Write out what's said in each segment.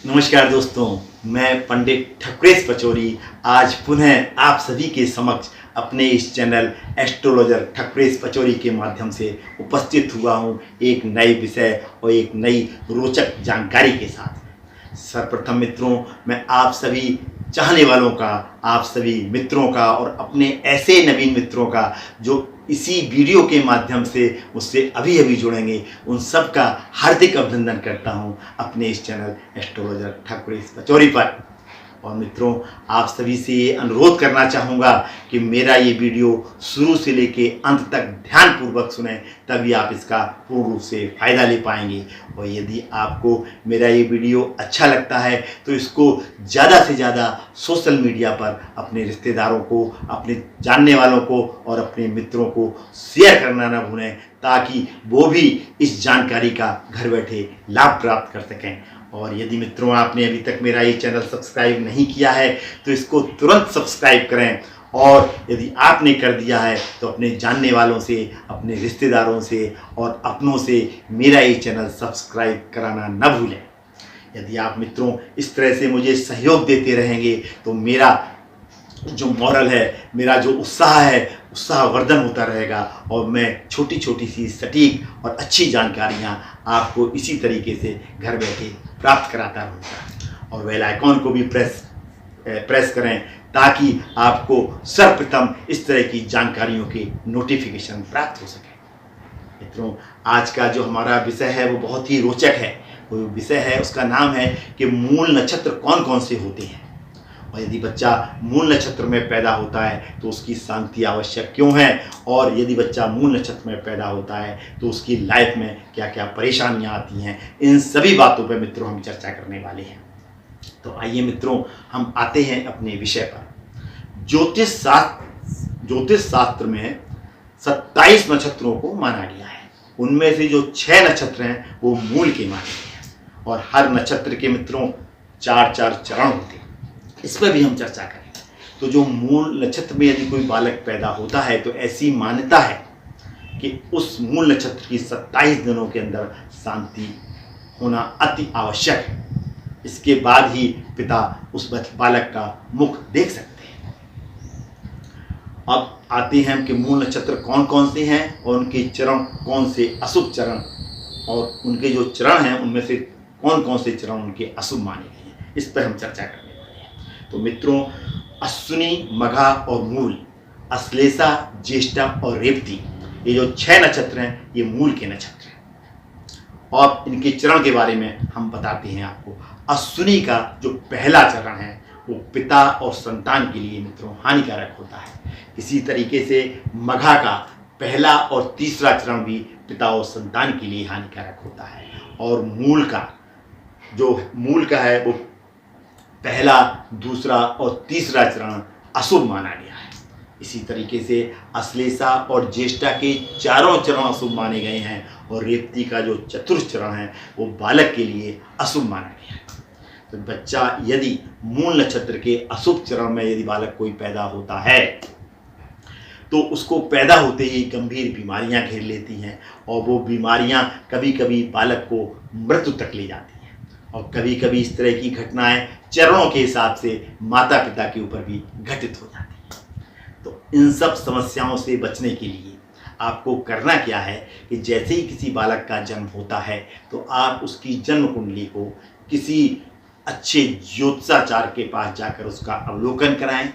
नमस्कार दोस्तों, मैं पंडित ठकुरेश पचौरी आज पुनः आप सभी के समक्ष अपने इस चैनल एस्ट्रोलॉजर ठकुरेश पचौरी के माध्यम से उपस्थित हुआ हूँ एक नए विषय और एक नई रोचक जानकारी के साथ। सर्वप्रथम मित्रों, मैं आप सभी चाहने वालों का, आप सभी मित्रों का और अपने ऐसे नवीन मित्रों का जो इसी वीडियो के माध्यम से मुझसे अभी अभी जुड़ेंगे, उन सब का हार्दिक अभिनंदन करता हूं अपने इस चैनल एस्ट्रोलॉजर ठकुरेश पचौरी पर। और मित्रों, आप सभी से ये अनुरोध करना चाहूँगा कि मेरा ये वीडियो शुरू से लेके अंत तक ध्यानपूर्वक सुने, तभी आप इसका पूर्ण रूप से फ़ायदा ले पाएंगे। और यदि आपको मेरा ये वीडियो अच्छा लगता है तो इसको ज़्यादा से ज़्यादा सोशल मीडिया पर अपने रिश्तेदारों को, अपने जानने वालों को और अपने मित्रों को शेयर करना ना भूलें, ताकि वो भी इस जानकारी का घर बैठे लाभ प्राप्त कर सकें। और यदि मित्रों आपने अभी तक मेरा ये चैनल सब्सक्राइब नहीं किया है तो इसको तुरंत सब्सक्राइब करें, और यदि आपने कर दिया है तो अपने जानने वालों से, अपने रिश्तेदारों से और अपनों से मेरा ये चैनल सब्सक्राइब कराना न भूलें। यदि आप मित्रों इस तरह से मुझे सहयोग देते रहेंगे तो मेरा जो मॉरल है, मेरा जो उत्साह है, उत्साहवर्धन होता रहेगा और मैं छोटी छोटी सी सटीक और अच्छी जानकारियाँ आपको इसी तरीके से घर बैठे प्राप्त कराता रहूँगा। और बेल आइकॉन को भी प्रेस करें, ताकि आपको सर्वप्रथम इस तरह की जानकारियों के नोटिफिकेशन प्राप्त हो सके। मित्रों, आज का जो हमारा विषय है वो बहुत ही रोचक है। वो विषय है, उसका नाम है कि मूल नक्षत्र कौन कौन से होते हैं, और यदि बच्चा मूल नक्षत्र में पैदा होता है तो उसकी शांति आवश्यक क्यों है, और यदि बच्चा मूल नक्षत्र में पैदा होता है तो उसकी लाइफ में क्या क्या परेशानियां आती हैं, इन सभी बातों पर मित्रों हम चर्चा करने वाले हैं। तो आइए मित्रों, हम आते हैं अपने विषय पर। ज्योतिष शास्त्र में 27 नक्षत्रों को माना गया है। उनमें से जो 6 नक्षत्र हैं वो मूल के माने गए हैं, और हर नक्षत्र के मित्रों 4-4 चरण होते हैं। इस पर भी हम चर्चा करेंगे। तो जो मूल नक्षत्र में यदि कोई बालक पैदा होता है तो ऐसी मान्यता है कि उस मूल नक्षत्र की 27 दिनों के अंदर शांति होना अति आवश्यक है। इसके बाद ही पिता उस बालक का मुख देख सकते हैं। अब आते हैं कि मूल नक्षत्र कौन कौन से हैं और उनके चरण कौन से अशुभ चरण, और उनके जो चरण हैं उनमें से कौन कौन से चरण उनके अशुभ माने गए हैं, इस पर हम चर्चा करेंगे। तो मित्रों, अश्विनी, मघा और मूल, अश्लेषा, ज्येष्ठा और रेवती, ये जो 6 नक्षत्र हैं ये मूल के नक्षत्र हैं। और इनके चरण के बारे में हम बताते हैं आपको। अश्विनी का जो पहला चरण है वो पिता और संतान के लिए मित्रों हानिकारक होता है। इसी तरीके से मघा का पहला और तीसरा चरण भी पिता और संतान के लिए हानिकारक होता है। और मूल का है वो पहला, दूसरा और तीसरा चरण अशुभ माना गया है। इसी तरीके से अश्लेषा और ज्येष्ठा के चारों चरण अशुभ माने गए हैं, और रेवती का जो चतुर्थ चरण है वो बालक के लिए अशुभ माना गया है। तो बच्चा यदि मूल नक्षत्र के अशुभ चरण में यदि बालक कोई पैदा होता है तो उसको पैदा होते ही गंभीर बीमारियां घेर लेती हैं, और वो बीमारियां कभी कभी बालक को मृत्यु तक ले जाती हैं। और कभी कभी इस तरह की घटनाएं चरणों के हिसाब से माता पिता के ऊपर भी घटित हो जाती हैं। तो इन सब समस्याओं से बचने के लिए आपको करना क्या है कि जैसे ही किसी बालक का जन्म होता है तो आप उसकी जन्म कुंडली को किसी अच्छे ज्योतिषाचार्य के पास जाकर उसका अवलोकन कराएं।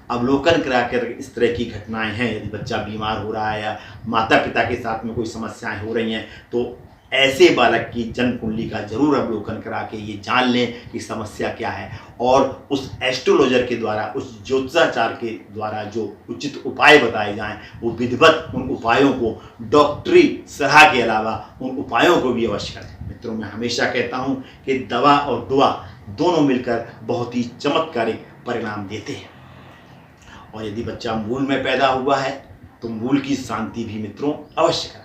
अवलोकन कराकर इस तरह की घटनाएं हैं, यदि बच्चा बीमार हो रहा है या माता पिता के साथ में कोई समस्याएं हो रही हैं, तो ऐसे बालक की जन्म कुंडली का जरूर अवलोकन करा के ये जान लें कि समस्या क्या है, और उस एस्ट्रोलॉजर के द्वारा, उस ज्योतिषाचार्य के द्वारा जो उचित उपाय बताए जाएं वो विधिवत उन उपायों को, डॉक्टरी सलाह के अलावा उन उपायों को भी अवश्य करें। मित्रों, मैं हमेशा कहता हूँ कि दवा और दुआ दोनों मिलकर बहुत ही चमत्कारिक परिणाम देते हैं। और यदि बच्चा मूल में पैदा हुआ है तो मूल की शांति भी मित्रों अवश्य करें।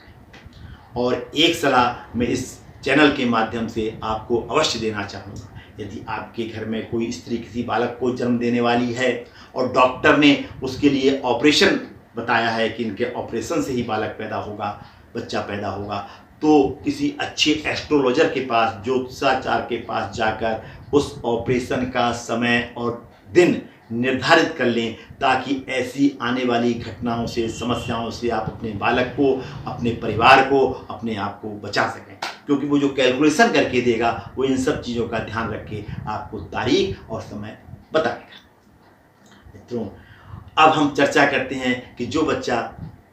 और एक सलाह मैं इस चैनल के माध्यम से आपको अवश्य देना चाहूँगा। यदि आपके घर में कोई स्त्री किसी बालक को जन्म देने वाली है और डॉक्टर ने उसके लिए ऑपरेशन बताया है कि इनके ऑपरेशन से ही बालक पैदा होगा, बच्चा पैदा होगा, तो किसी अच्छे एस्ट्रोलॉजर के पास, ज्योतिषाचार्य के पास जाकर उस ऑपरेशन का समय और दिन निर्धारित कर लें, ताकि ऐसी आने वाली घटनाओं से, समस्याओं से आप अपने बालक को, अपने परिवार को, अपने आप को बचा सकें। क्योंकि वो जो कैलकुलेशन करके देगा वो इन सब चीज़ों का ध्यान रख के आपको तारीख और समय बताएगा। मित्रों, अब हम चर्चा करते हैं कि जो बच्चा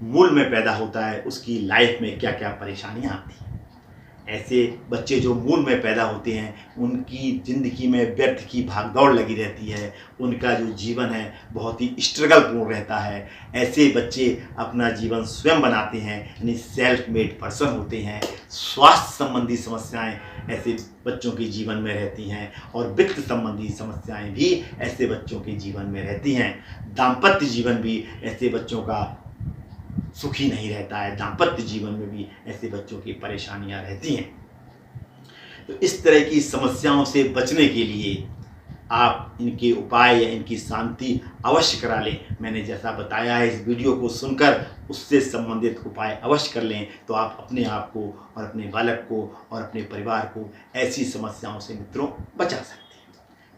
मूल में पैदा होता है उसकी लाइफ में क्या क्या परेशानियां आती हैं। ऐसे बच्चे जो मूल में पैदा होते हैं उनकी ज़िंदगी में व्यर्थ की भागदौड़ लगी रहती है, उनका जो जीवन है बहुत ही स्ट्रगल पूर्ण रहता है। ऐसे बच्चे अपना जीवन स्वयं बनाते हैं, यानी सेल्फ मेड पर्सन होते हैं। स्वास्थ्य संबंधी समस्याएं ऐसे बच्चों के जीवन में रहती हैं और वित्त संबंधी समस्याएं भी ऐसे बच्चों के जीवन में रहती हैं। दाम्पत्य जीवन भी ऐसे बच्चों का सुखी नहीं रहता है, दाम्पत्य जीवन में भी ऐसे बच्चों की परेशानियां रहती हैं। तो इस तरह की समस्याओं से बचने के लिए आप इनके उपाय या इनकी शांति अवश्य करा लें। मैंने जैसा बताया है, इस वीडियो को सुनकर उससे संबंधित उपाय अवश्य कर लें, तो आप अपने आप को और अपने बालक को और अपने परिवार को ऐसी समस्याओं से मित्रों बचा सकते हैं।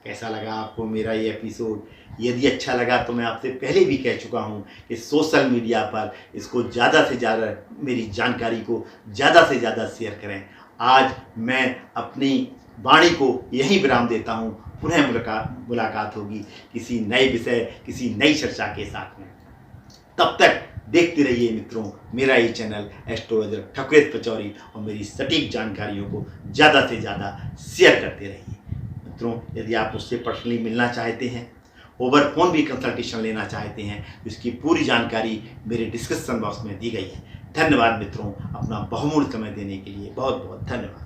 कैसा लगा आपको मेरा ये एपिसोड? यदि अच्छा लगा तो मैं आपसे पहले भी कह चुका हूँ कि सोशल मीडिया पर इसको ज़्यादा से ज़्यादा, मेरी जानकारी को ज़्यादा से ज़्यादा शेयर करें। आज मैं अपनी वाणी को यहीं विराम देता हूँ। पुनः मुलाकात होगी किसी नए विषय, किसी नई चर्चा के साथ में। तब तक देखते रहिए मित्रों मेरा ये चैनल एस्ट्रोलॉजर ठकुरेश पचौरी, और मेरी सटीक जानकारियों को ज़्यादा से ज़्यादा शेयर करते रहिए। मित्रों, यदि आप मुझसे पर्सनली मिलना चाहते हैं, ओवर फोन भी कंसल्टेशन लेना चाहते हैं, तो इसकी पूरी जानकारी मेरे डिस्क्रिप्शन बॉक्स में दी गई है। धन्यवाद मित्रों, अपना बहुमूल्य समय देने के लिए बहुत बहुत धन्यवाद।